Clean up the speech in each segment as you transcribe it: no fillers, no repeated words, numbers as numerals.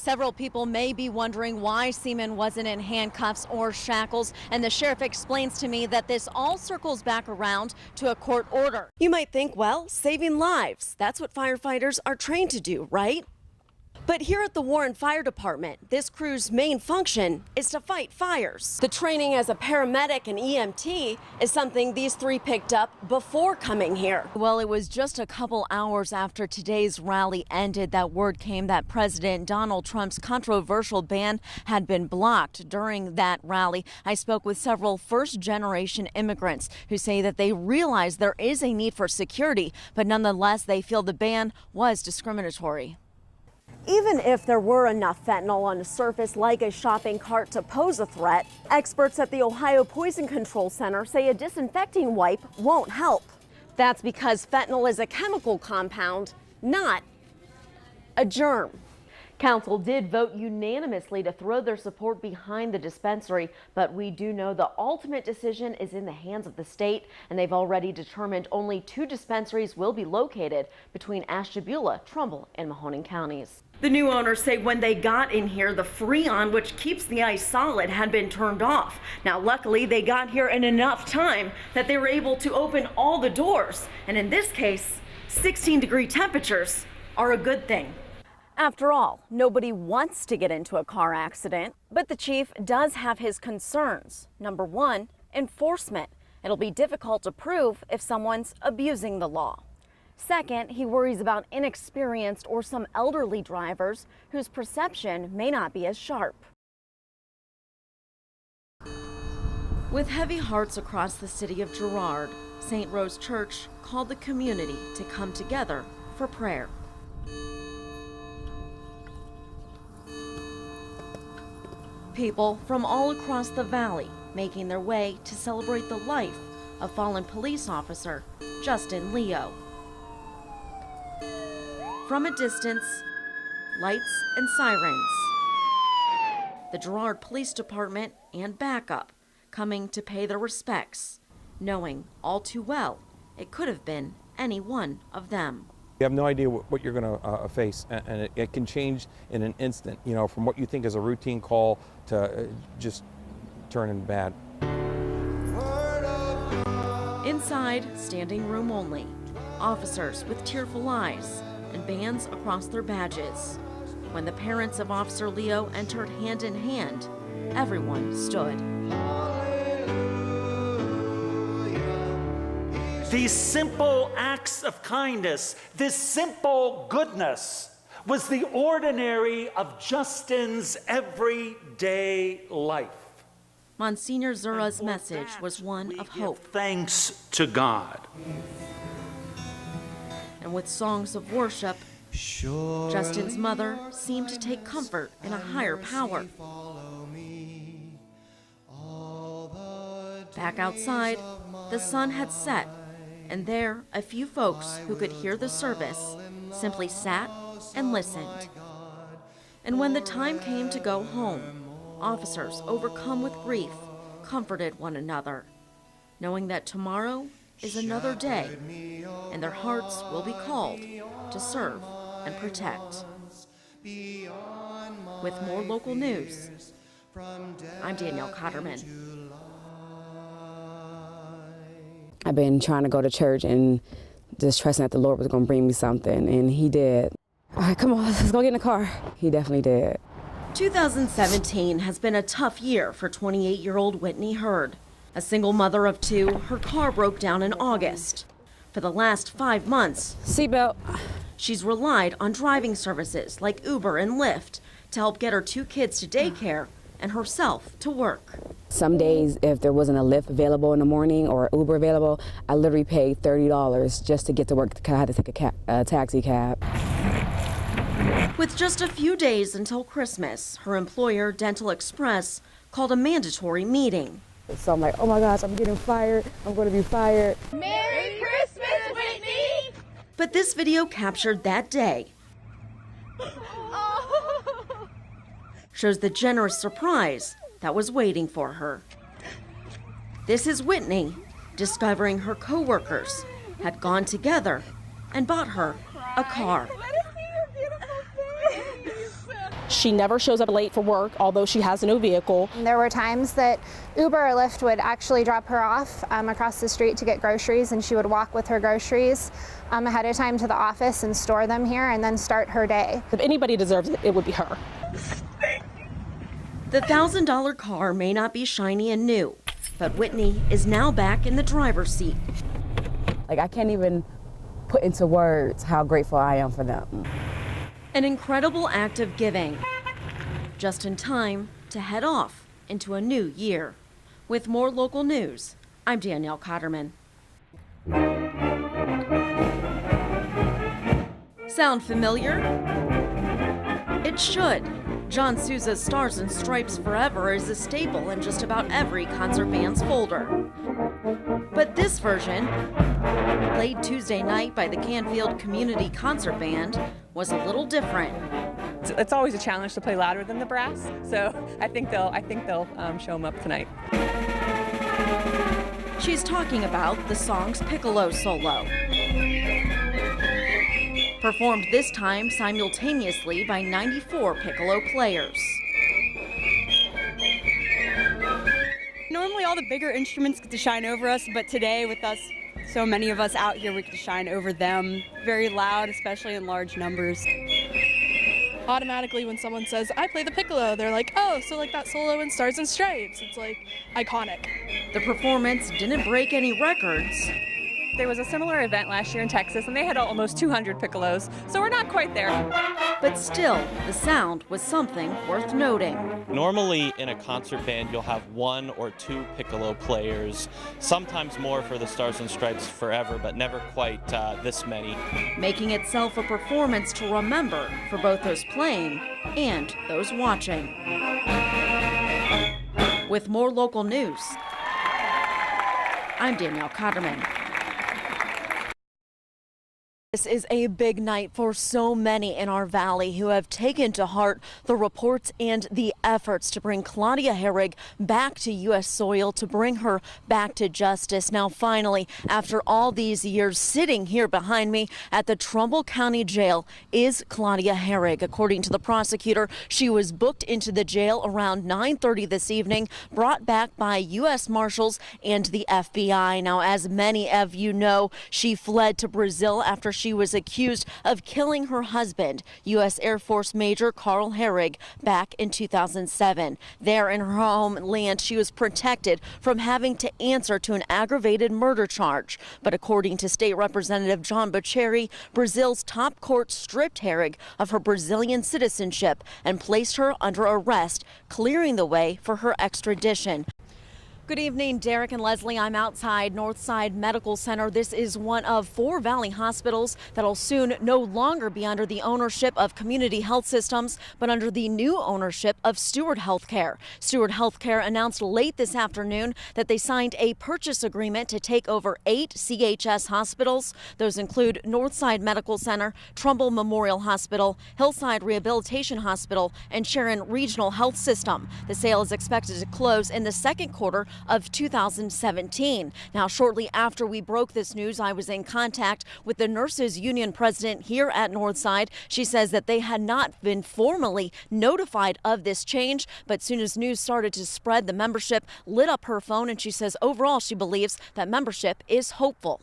Several people may be wondering why Seaman wasn't in handcuffs or shackles, and the sheriff explains to me that this all circles back around to a court order. You might think, well, saving lives. That's what firefighters are trained to do, right? But here at the Warren Fire Department, this crew's main function is to fight fires. The training as a paramedic and EMT is something these three picked up before coming here. Well, it was just a couple hours after today's rally ended that word came that President Donald Trump's controversial ban had been blocked during that rally. I spoke with several first-generation immigrants who say that they realize there is a need for security, but nonetheless, they feel the ban was discriminatory. Even if there were enough fentanyl on the surface like a shopping cart to pose a threat, experts at the Ohio Poison Control Center say a disinfecting wipe won't help. That's because fentanyl is a chemical compound, not a germ. Council did vote unanimously to throw their support behind the dispensary, but we do know the ultimate decision is in the hands of the state, and they've already determined only 2 dispensaries will be located between Ashtabula, Trumbull, and Mahoning counties. The new owners say when they got in here, the Freon, which keeps the ice solid, had been turned off. Now, luckily, they got here in enough time that they were able to open all the doors. And in this case, 16-degree temperatures are a good thing. After all, nobody wants to get into a car accident, but the chief does have his concerns. Number 1, enforcement. It'll be difficult to prove if someone's abusing the law. Second, he worries about inexperienced or some elderly drivers whose perception may not be as sharp. With heavy hearts across the city of Girard, St. Rose Church called the community to come together for prayer. People from all across the valley making their way to celebrate the life of fallen police officer Justin Leo. From a distance, lights and sirens. The Girard Police Department and backup coming to pay their respects, knowing all too well it could have been any one of them. You have no idea what you're going to face, and it can change in an instant, you know, from what you think is a routine call to just turning bad. Inside, standing room only, officers with tearful eyes and bands across their badges. When the parents of Officer Leo entered hand in hand, everyone stood. These simple acts of kindness, this simple goodness, was the ordinary of Justin's everyday life. Monsignor Zura's message was one of hope. Thanks to God. And with songs of worship, Justin's mother seemed to take comfort in a higher power. Back outside, the sun had set, and there, a few folks who could hear the service simply sat and listened. And when the time came to go home, officers, overcome with grief, comforted one another, knowing that tomorrow is another day, and their hearts will be called to serve and protect. With more local news, I'm Danielle Cotterman. I've been trying to go to church and just trusting that the Lord was going to bring me something, and he did. All right, come on, let's go get in the car. He definitely did. 2017 has been a tough year for 28-year-old Whitney Hurd. A single mother of 2, her car broke down in August. For the last 5 months, Seatbelt. She's relied on driving services like Uber and Lyft to help get her 2 kids to daycare and herself to work. Some days, if there wasn't a Lyft available in the morning or Uber available, I literally paid $30 just to get to work because I had to take a taxi cab. With just a few days until Christmas, her employer, Dental Express, called a mandatory meeting. So I'm like, oh my gosh, I'm getting fired. I'm going to be fired. Merry Christmas, Whitney! But this video captured that day. Shows the generous surprise that was waiting for her. This is Whitney discovering her co-workers had gone together and bought her a car. She never shows up late for work, although she has no vehicle. There were times that Uber or Lyft would actually drop her off across the street to get groceries, and she would walk with her groceries ahead of time to the office and store them here and then start her day. If anybody deserves it, it would be her. The $1,000 car may not be shiny and new, but Whitney is now back in the driver's seat. Like, I can't even put into words how grateful I am for them. An incredible act of giving, just in time to head off into a new year. With more local news, I'm Danielle Cotterman. Sound familiar? It should. John Sousa's Stars and Stripes Forever is a staple in just about every concert band's folder. But this version, played Tuesday night by the Canfield Community Concert Band, was a little different. It's always a challenge to play louder than the brass, so I think they'll show them up tonight. She's talking about the song's piccolo solo, performed this time simultaneously by 94 piccolo players. Normally all the bigger instruments get to shine over us, but today with us, so many of us out here, we get to shine over them. Very loud, especially in large numbers. Automatically when someone says, I play the piccolo, they're like, oh, so like that solo in Stars and Stripes. It's like iconic. The performance didn't break any records. There was a similar event last year in Texas, and they had almost 200 piccolos, so we're not quite there. But still, the sound was something worth noting. Normally in a concert band, you'll have 1 or 2 piccolo players, sometimes more for the Stars and Stripes Forever, but never quite this many. Making itself a performance to remember for both those playing and those watching. With more local news, I'm Danielle Cotterman. This is a big night for so many in our valley who have taken to heart the reports and the efforts to bring Claudia Herrig back to U.S. soil, to bring her back to justice. Now, finally, after all these years, sitting here behind me at the Trumbull County Jail is Claudia Herrig. According to the prosecutor, she was booked into the jail around 9:30 this evening, brought back by U.S. Marshals and the FBI. Now, as many of you know, she fled to Brazil after she was accused of killing her husband, U.S. Air Force Major Carl Herrig, back in 2007. There in her homeland, she was protected from having to answer to an aggravated murder charge. But according to State Representative John Bocheri, Brazil's top court stripped Herrig of her Brazilian citizenship and placed her under arrest, clearing the way for her extradition. Good evening, Derek and Leslie. I'm outside Northside Medical Center. This is one of 4 Valley hospitals that'll soon no longer be under the ownership of Community Health Systems, but under the new ownership of Steward Healthcare. Steward Healthcare announced late this afternoon that they signed a purchase agreement to take over 8 CHS hospitals. Those include Northside Medical Center, Trumbull Memorial Hospital, Hillside Rehabilitation Hospital, and Sharon Regional Health System. The sale is expected to close in the second quarter of 2017. Now, shortly after we broke this news, I was in contact with the Nurses Union president here at Northside. She says that they had not been formally notified of this change, but soon as news started to spread, the membership lit up her phone, and she says overall she believes that membership is hopeful.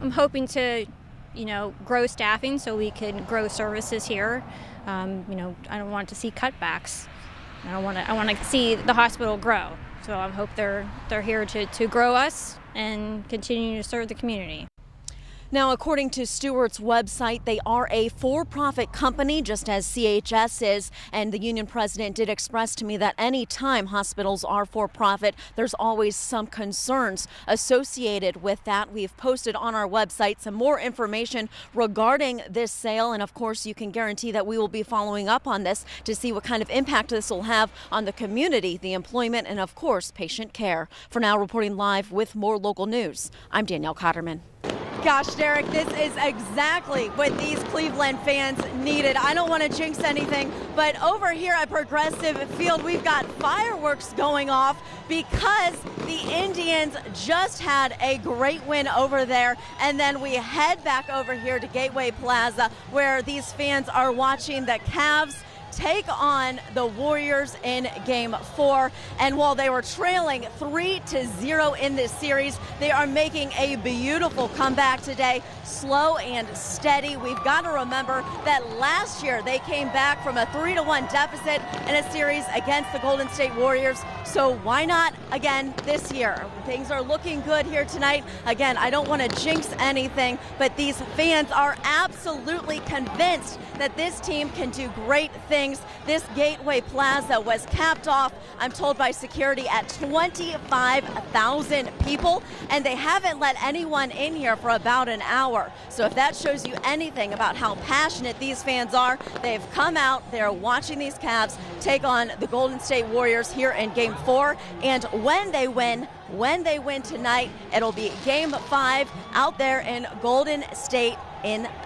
I'm hoping to, grow staffing so we can grow services here. I don't want to see cutbacks. I want to see the hospital grow. So I hope they're here to grow us and continue to serve the community. Now, according to Stewart's website, they are a for-profit company, just as CHS is. And the union president did express to me that any time hospitals are for-profit, there's always some concerns associated with that. We've posted on our website some more information regarding this sale. And of course, you can guarantee that we will be following up on this to see what kind of impact this will have on the community, the employment, and of course, patient care. For now, reporting live with more local news, I'm Danielle Cotterman. Gosh, Derek, this is exactly what these Cleveland fans needed. I don't want to jinx anything, but over here at Progressive Field, we've got fireworks going off because the Indians just had a great win over there. And then we head back over here to Gateway Plaza, where these fans are watching the Cavs take on the Warriors in Game 4. And while they were trailing 3-0 in this series, they are making a beautiful comeback today, slow and steady. We've got to remember that last year they came back from a 3-1 deficit in a series against the Golden State Warriors. So why not again this year? Things are looking good here tonight. Again, I don't want to jinx anything, but these fans are absolutely convinced that this team can do great things. This Gateway Plaza was capped off, I'm told by security, at 25,000 people, and they haven't let anyone in here for about an hour. So if that shows you anything about how passionate these fans are, they've come out, they're watching these Cavs take on the Golden State Warriors here in Game 4, and when they win tonight, it'll be Game 5 out there in Golden State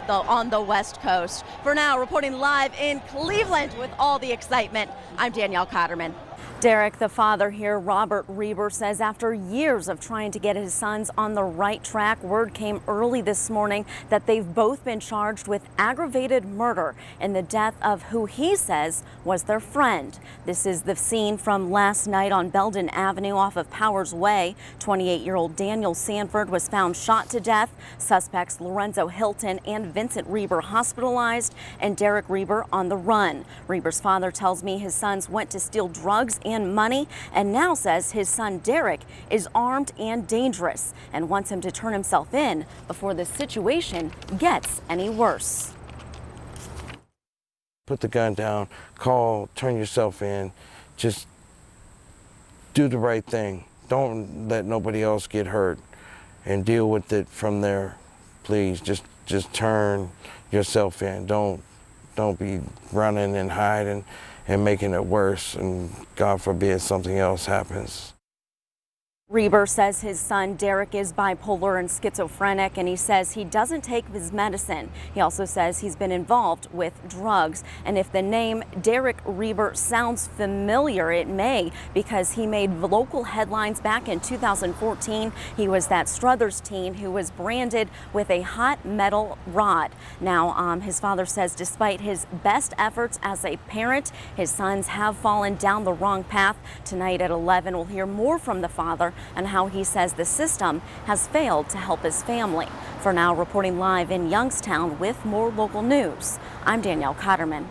on the West Coast. For now, reporting live in Cleveland with all the excitement, I'm Danielle Cotterman. Derek, the father here, Robert Reber, says after years of trying to get his sons on the right track, word came early this morning that they've both been charged with aggravated murder in the death of who he says was their friend. This is the scene from last night on Belden Avenue off of Powers Way. 28-year-old Daniel Sanford was found shot to death. Suspects Lorenzo Hilton and Vincent Reber hospitalized, and Derek Reber on the run. Reber's father tells me his sons went to steal drugs and money, and now says his son Derek is armed and dangerous and wants him to turn himself in before the situation gets any worse. Put the gun down, call, turn yourself in, just do the right thing. Don't let nobody else get hurt and deal with it from there. Please, just turn yourself in. Don't be running and hiding and making it worse, and God forbid something else happens. Reber says his son Derek is bipolar and schizophrenic, and he says he doesn't take his medicine. He also says he's been involved with drugs. And if the name Derek Reber sounds familiar, it may, because he made local headlines back in 2014. He was that Struthers teen who was branded with a hot metal rod. Now, his father says despite his best efforts as a parent, his sons have fallen down the wrong path. Tonight at 11, we'll hear more from the father and how he says the system has failed to help his family. For now, reporting live in Youngstown with more local news, I'm Danielle Cotterman.